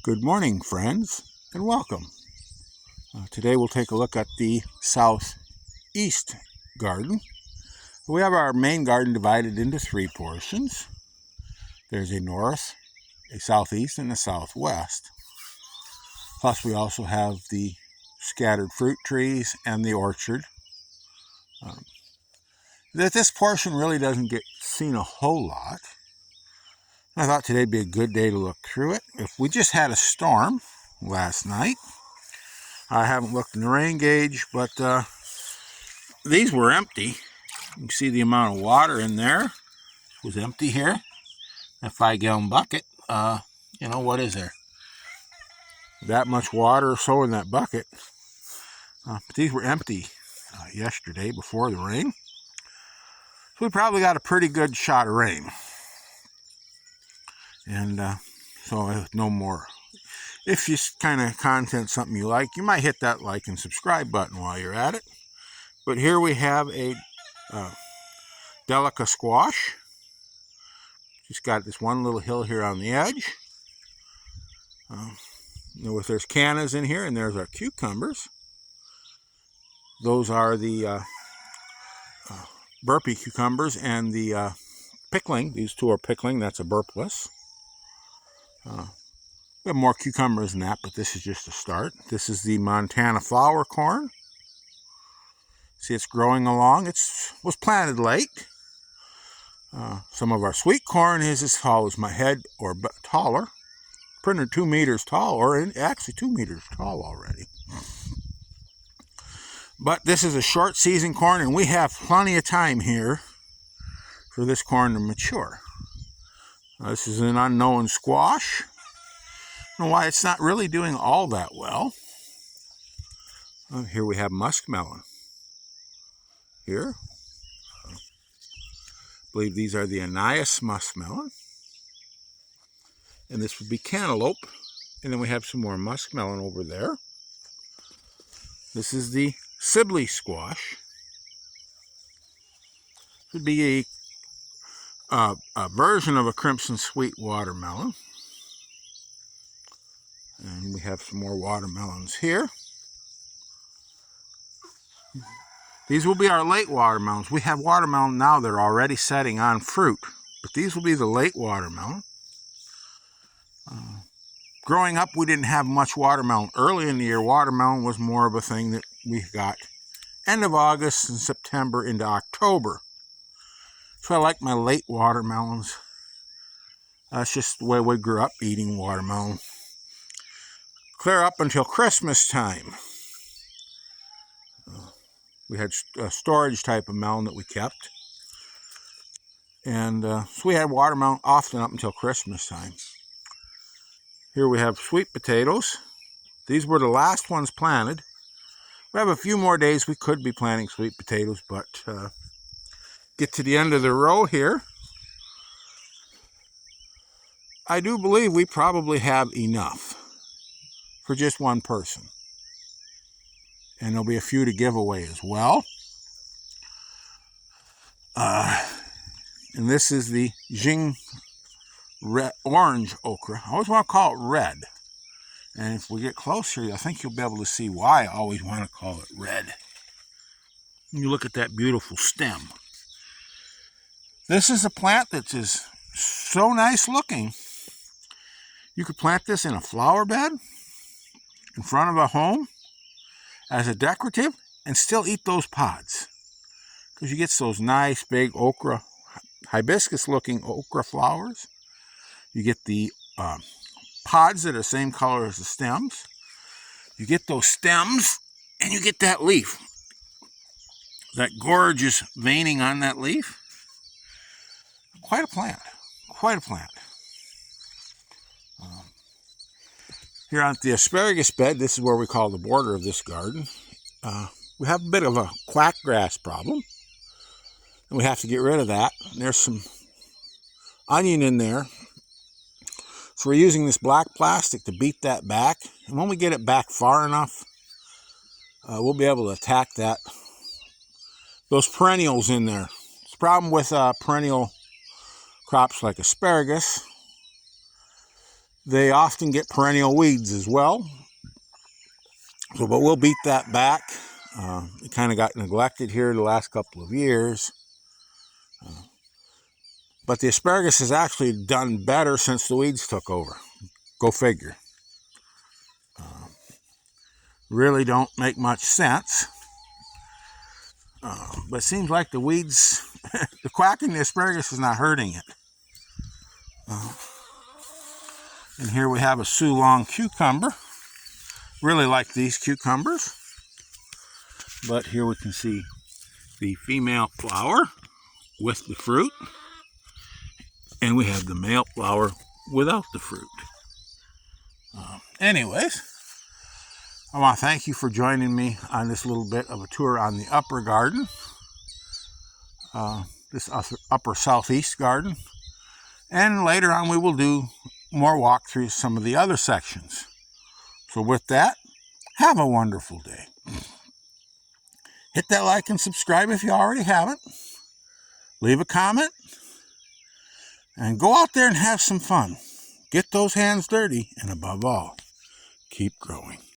Good morning, friends, and welcome. Today we'll take a look at the southeast garden. We have our main garden divided into three portions. There's a north, a southeast, and a southwest. Plus we also have the scattered fruit trees and the orchard. This portion really doesn't get seen a whole lot. I thought today'd be a good day to look through it. If we just had a storm last night, I haven't looked in the rain gauge, but these were empty. You can see the amount of water in there. It was empty here. A 5-gallon bucket. What is there? That much water or so in that bucket. But these were empty yesterday before the rain. So we probably got a pretty good shot of rain. And so no more. If you kind of content something you like, you might hit that like and subscribe button while you're at it. But here we have a Delica squash. Just got this one little hill here on the edge. There's cannas in here, and there's our cucumbers. Those are the burpy cucumbers and the pickling. These two are pickling. That's a burpless. We have more cucumbers than that, but this is just a start. This is the Montana flower corn. See, it's growing along. It was planted late. Some of our sweet corn is as tall as my head or taller. Printed 2 meters tall, or actually 2 meters tall already. But this is a short season corn, and we have plenty of time here for this corn to mature. This is an unknown squash. I don't know why it's not really doing all that well. Here we have muskmelon. Here. I believe these are the Anais muskmelon. And this would be cantaloupe. And then we have some more muskmelon over there. This is the Sibley squash. It would be a version of a crimson sweet watermelon. And we have some more watermelons here. These will be our late watermelons. We have watermelon now that are already setting on fruit, but these will be the late watermelon. Growing up, we didn't have much watermelon. Early in the year, watermelon was more of a thing that we got end of August and September into October. So I like my late watermelons. That's just the way we grew up eating watermelon. Clear up until Christmas time. We had a storage type of melon that we kept. And so we had watermelon often up until Christmas time. Here we have sweet potatoes. These were the last ones planted. We have a few more days we could be planting sweet potatoes, but get to the end of the row here. I do believe we probably have enough for just one person. And there'll be a few to give away as well. And this is the Jing orange okra. I always want to call it red. And if we get closer, I think you'll be able to see why I always want to call it red. You look at that beautiful stem. This is a plant that is so nice looking. You could plant this in a flower bed in front of a home as a decorative and still eat those pods, because you get those nice big okra, hibiscus looking okra flowers. You get the pods that are the same color as the stems. You get those stems and you get that leaf, that gorgeous veining on that leaf. Quite a plant, quite a plant. Here on the asparagus bed, this is where we call the border of this garden. We have a bit of a quackgrass problem, and we have to get rid of that. And there's some onion in there. So we're using this black plastic to beat that back. And when we get it back far enough, we'll be able to attack those perennials in there. It's a problem with perennial crops like asparagus. They often get perennial weeds as well. So, but we'll beat that back. It kind of got neglected here the last couple of years. But the asparagus has actually done better since the weeds took over. Go figure. Really don't make much sense. But it seems like the weeds, the quacking the asparagus is not hurting it. And here we have a Ceylon cucumber. Really like these cucumbers. But here we can see the female flower with the fruit. And we have the male flower without the fruit. Anyways, I want to thank you for joining me on this little bit of a tour on the upper garden. This upper southeast garden. And later on we will do more walkthroughs some of the other sections. So with that, have a wonderful day. Hit that like and subscribe if you already haven't. Leave a comment. And go out there and have some fun. Get those hands dirty. And above all, keep growing.